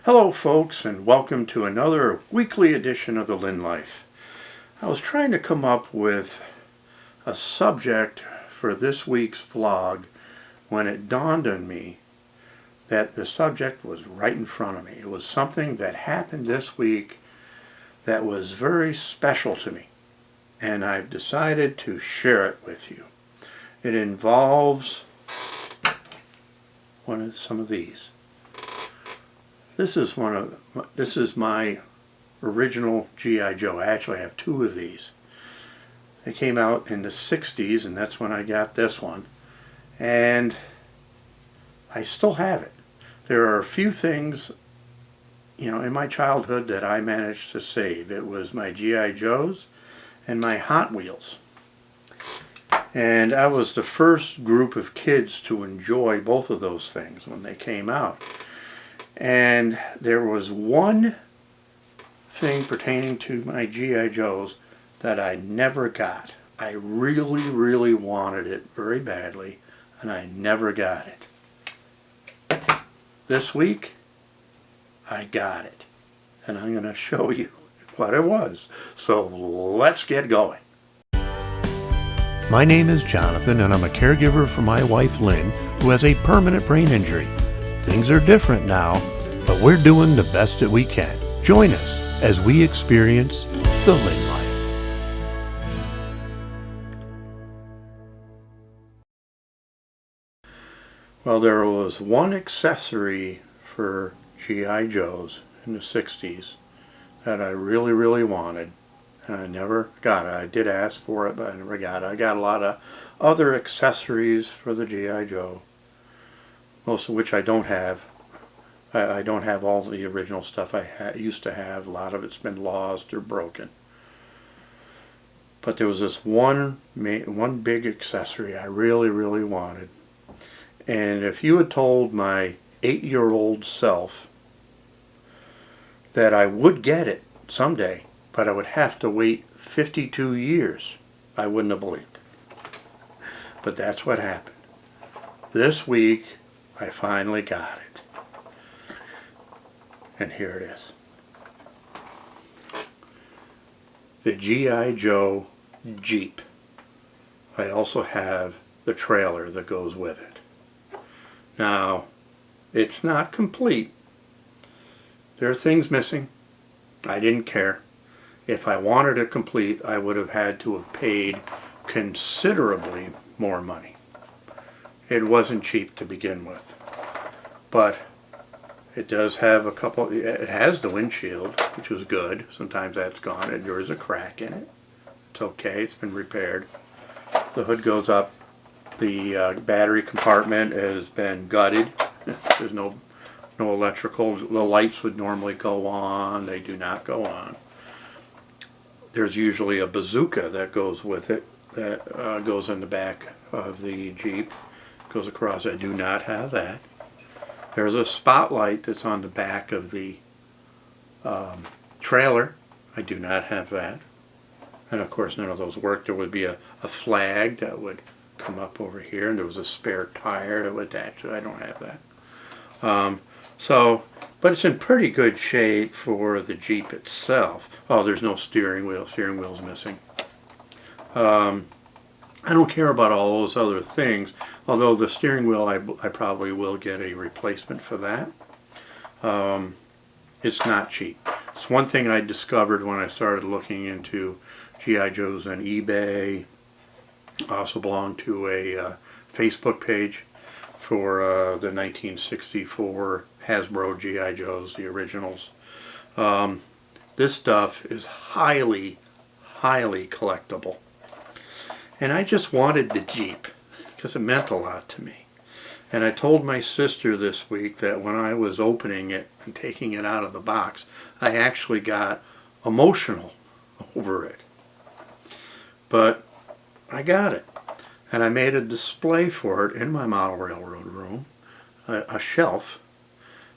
Hello folks, and welcome to another weekly edition of the Lynn Life. I was trying to come up with a subject for this week's vlog when it dawned on me that the subject was right in front of me. It was something that happened this week that was very special to me, and I've decided to share it with you. It involves some of these. This is my original G.I. Joe. I actually have two of these. They came out in the 60s, and that's when I got this one. And I still have it. There are a few things, in my childhood that I managed to save. It was my G.I. Joes and my Hot Wheels. And I was the first group of kids to enjoy both of those things when they came out. And there was one thing pertaining to my G.I. Joes that I never got. I really, really wanted it very badly, and I never got it. This week, I got it. And I'm going to show you what it was. So let's get going. My name is Jonathan, and I'm a caregiver for my wife Lynn, who has a permanent brain injury. Things are different now, but we're doing the best that we can. Join us as we experience the Lynn Life. Well, there was one accessory for G.I. Joes in the 60s that I really, really wanted, and I never got it. I did ask for it, but I never got it. I got a lot of other accessories for the G.I. Joe, most of which I don't have. I don't have all the original stuff I used to have. A lot of it's been lost or broken. But there was this one big accessory I really, really wanted. And if you had told my 8-year-old self that I would get it someday, but I would have to wait 52 years, I wouldn't have believed it. But that's what happened. This week, I finally got it. And here it is. The G.I. Joe Jeep. I also have the trailer that goes with it. Now, it's not complete. There are things missing. I didn't care. If I wanted it complete, I would have had to have paid considerably more money. It wasn't cheap to begin with. But it does have it has the windshield, which was good. Sometimes that's gone. There is a crack in it. It's okay, it's been repaired. The hood goes up. The battery compartment has been gutted. There's no electrical. The lights would normally go on. They do not go on. There's usually a bazooka that goes with it, that goes in the back of the Jeep. Goes across. I do not have that. There's a spotlight that's on the back of the trailer. I do not have that. And of course none of those work. There would be a flag that would come up over here, and there was a spare tire that would attach to it. I don't have that. But it's in pretty good shape for the Jeep itself. Oh, there's no steering wheel. Steering wheel's missing. I don't care about all those other things, although the steering wheel I probably will get a replacement for that. It's not cheap. It's one thing I discovered when I started looking into G.I. Joes on eBay. I also belong to a Facebook page for the 1964 Hasbro G.I. Joes, the originals. This stuff is highly, highly collectible. And I just wanted the Jeep because it meant a lot to me. And I told my sister this week that when I was opening it and taking it out of the box, I actually got emotional over it. But I got it. And I made a display for it in my model railroad room, a shelf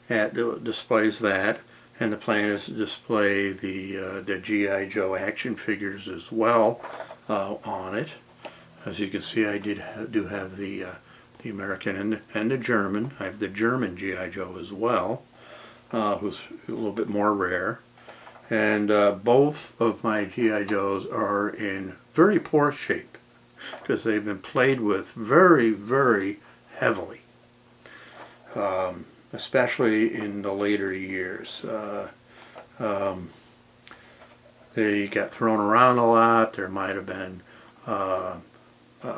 that displays that. And the plan is to display the G.I. Joe action figures as well on it. As you can see, I do have the American and the German. I have the German G.I. Joe as well. who's a little bit more rare. And both of my G.I. Joes are in very poor shape because they've been played with very, very heavily, especially in the later years. They got thrown around a lot. There might have been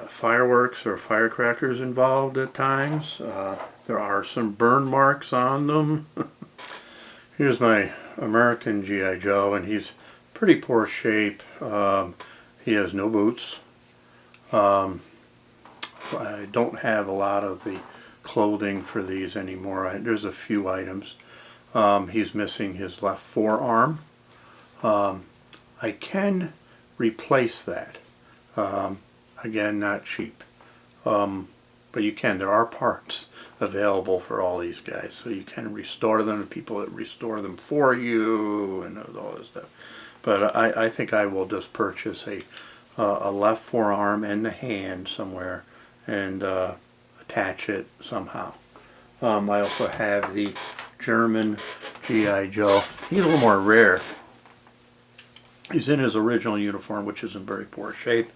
fireworks or firecrackers involved at times. There are some burn marks on them. Here's my American G.I. Joe, and he's pretty poor shape. He has no boots. I don't have a lot of the clothing for these anymore. There's a few items. He's missing his left forearm. I can replace that. Again, not cheap. But you can. There are parts available for all these guys, so you can restore them. People that restore them for you and all this stuff. But I think I will just purchase a left forearm and the hand somewhere and attach it somehow. I also have the German G.I. Joe. He's a little more rare. He's in his original uniform, which is in very poor shape.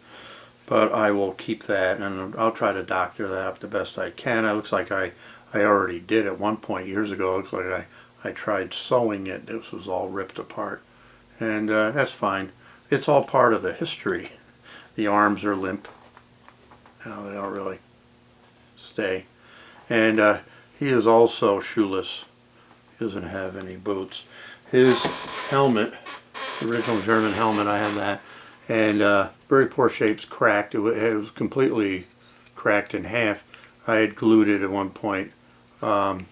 But I will keep that, and I'll try to doctor that up the best I can. It looks like I already did at one point years ago. It looks like I tried sewing it. This was all ripped apart. And that's fine. It's all part of the history. The arms are limp. They don't really stay. And he is also shoeless. He doesn't have any boots. His helmet, the original German helmet, I have that. And very poor shape's cracked. It was completely cracked in half. I had glued it at one point, and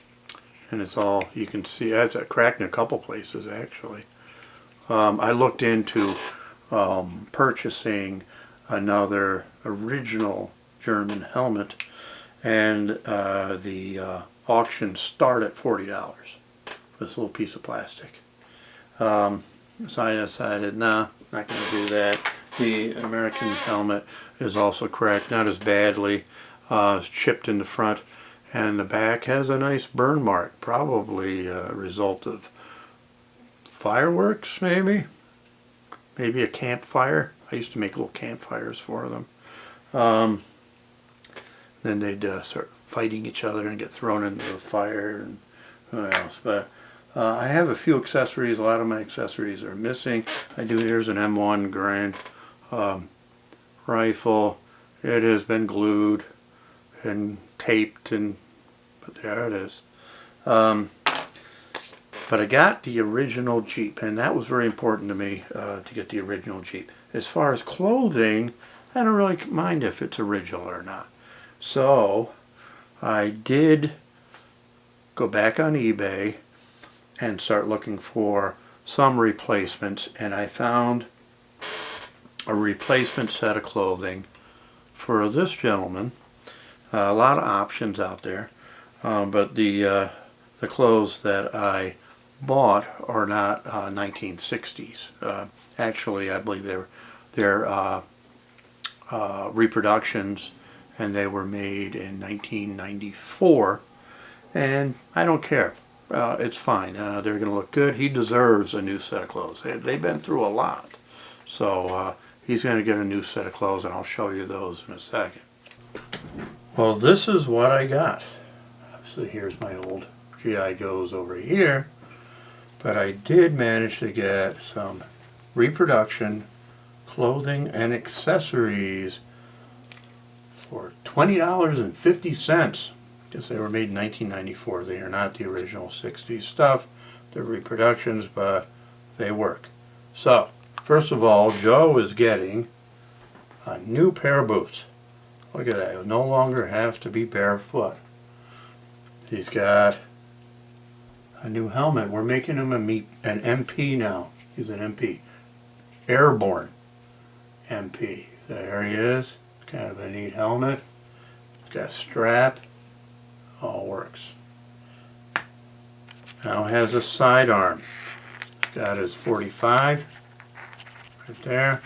it's all you can see. It's cracked in a couple places actually. I looked into purchasing another original German helmet, and the auction start at $40. This little piece of plastic. So I decided, nah, not going to do that. The American helmet is also cracked, not as badly. It's chipped in the front, and the back has a nice burn mark, probably a result of fireworks, maybe a campfire. I used to make little campfires for them. Then they'd start fighting each other and get thrown into the fire, and who else. But I have a few accessories. A lot of my accessories are missing. Here's an M1 Garand rifle. It has been glued and taped, but there it is. But I got the original Jeep, and that was very important to me, to get the original Jeep. As far as clothing, I don't really mind if it's original or not. So I did go back on eBay and start looking for some replacements, and I found a replacement set of clothing for this gentleman. A lot of options out there, but the clothes that I bought are not 1960s. Actually, I believe they're reproductions, and they were made in 1994, and I don't care. It's fine. They're going to look good. He deserves a new set of clothes. They've been through a lot. So he's going to get a new set of clothes, and I'll show you those in a second. Well, this is what I got. Obviously, here's my old G.I. Joes over here. But I did manage to get some reproduction clothing and accessories for $20.50. Because they were made in 1994. They are not the original 60s stuff. They're reproductions, but they work. So, first of all, Joe is getting a new pair of boots. Look at that. He'll no longer have to be barefoot. He's got a new helmet. We're making him an MP now. He's an MP. Airborne MP. There he is. Kind of a neat helmet. He's got a strap. All works. Now has a sidearm. He's got his 45 right there.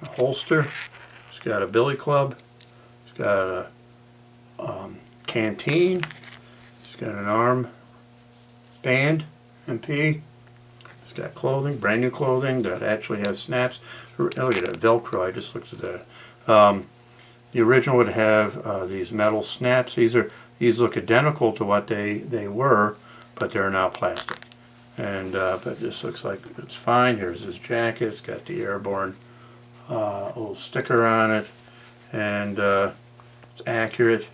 A holster. He's got a billy club. He's got a canteen. He's got an arm band MP. It's got clothing, brand new clothing that actually has snaps. Look at that Velcro. I just looked at that. The original would have these metal snaps. These look identical to what they were, but they're now plastic. And but this looks like it's fine. Here's his jacket. It's got the Airborne little sticker on it, and it's accurate.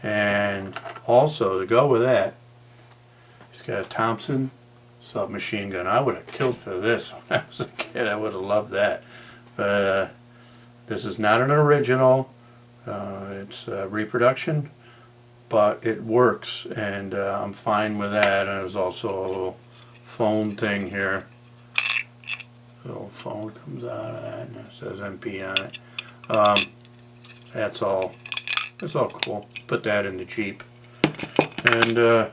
And also to go with that, he's got a Thompson submachine gun. I would have killed for this when I was a kid. I would have loved that. But this is not an original. It's reproduction, but it works, and I'm fine with that. And there's also a little phone thing here. A little phone comes out of that, and it says MP on it. That's all. It's all cool. Put that in the Jeep. And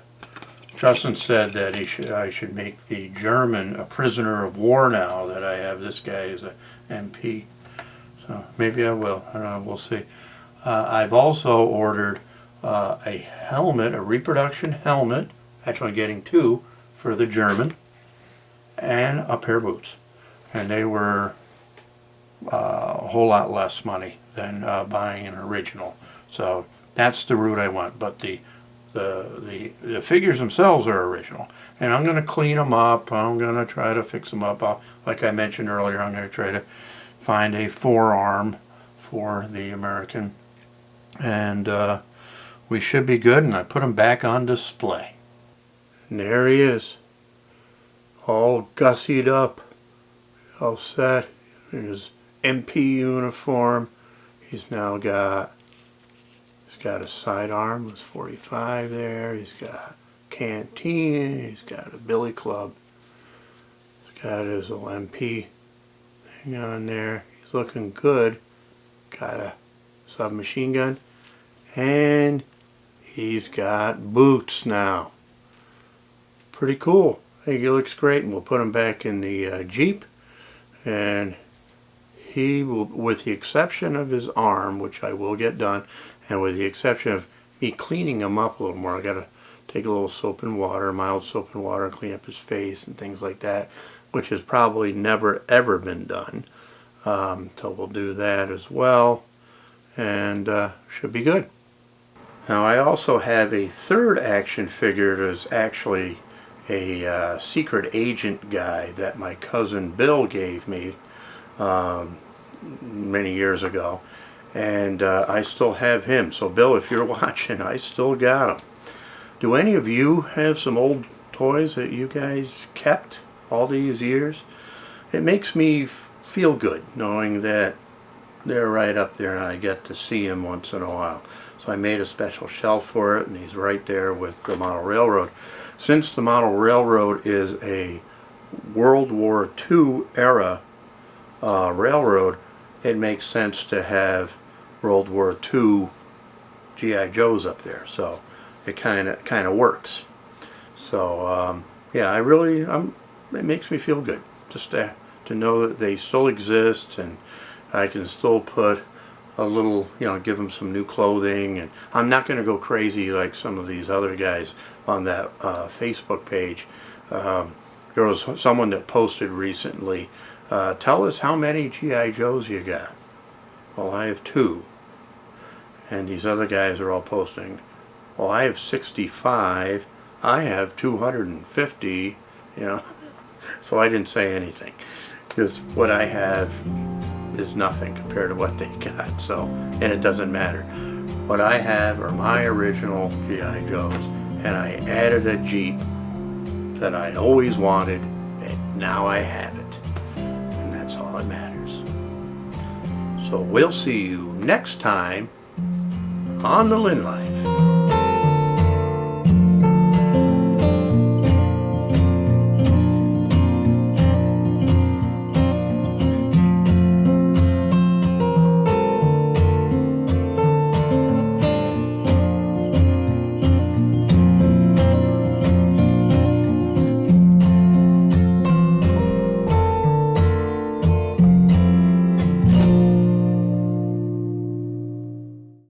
Justin said that I should make the German a prisoner of war now that I have this guy as a MP. So maybe I will. I don't know. We'll see. I've also ordered a helmet, a reproduction helmet. Actually, I'm getting two for the German, and a pair of boots. And they were a whole lot less money than buying an original. So that's the route I went. But the figures themselves are original, and I'm going to clean them up. I'm going to try to fix them up. Like I mentioned earlier, I'm going to try to find a forearm for the American, and we should be good. And I put him back on display. And there he is, all gussied up, all set in his MP uniform. He's now got a sidearm with 45 there. He's got canteen. He's got a billy club. He's got his little MP thing on there. He's looking good. Got a submachine gun, and he's got boots now. Pretty cool. I think he looks great, and we'll put him back in the Jeep. And he will, with the exception of his arm, which I will get done, and with the exception of me cleaning him up a little more, I got to take a little soap and water, mild soap and water, and clean up his face and things like that, which has probably never ever been done. So we'll do that as well, and should be good. Now I also have a third action figure that is actually a secret agent guy that my cousin Bill gave me many years ago, and I still have him. So Bill, if you're watching, I still got him. Do any of you have some old toys that you guys kept all these years? It makes me feel good knowing that they're right up there and I get to see them once in a while. So I made a special shelf for it, and he's right there with the model railroad. Since the model railroad is a World War II era railroad, it makes sense to have World War II G.I. Joes up there. So it kind of works. So yeah, it makes me feel good just to know that they still exist, and I can still put a little, give them some new clothing. And I'm not going to go crazy like some of these other guys on that Facebook page. There was someone that posted recently, tell us how many G.I. Joes you got. Well, I have 2. And these other guys are all posting, well, I have 65, I have 250, So I didn't say anything, because what I have is nothing compared to what they got. So, and it doesn't matter. What I have are my original G.I. Joes, and I added a Jeep that I always wanted, and now I have it. And that's all that matters. So we'll see you next time on the Lynn Life.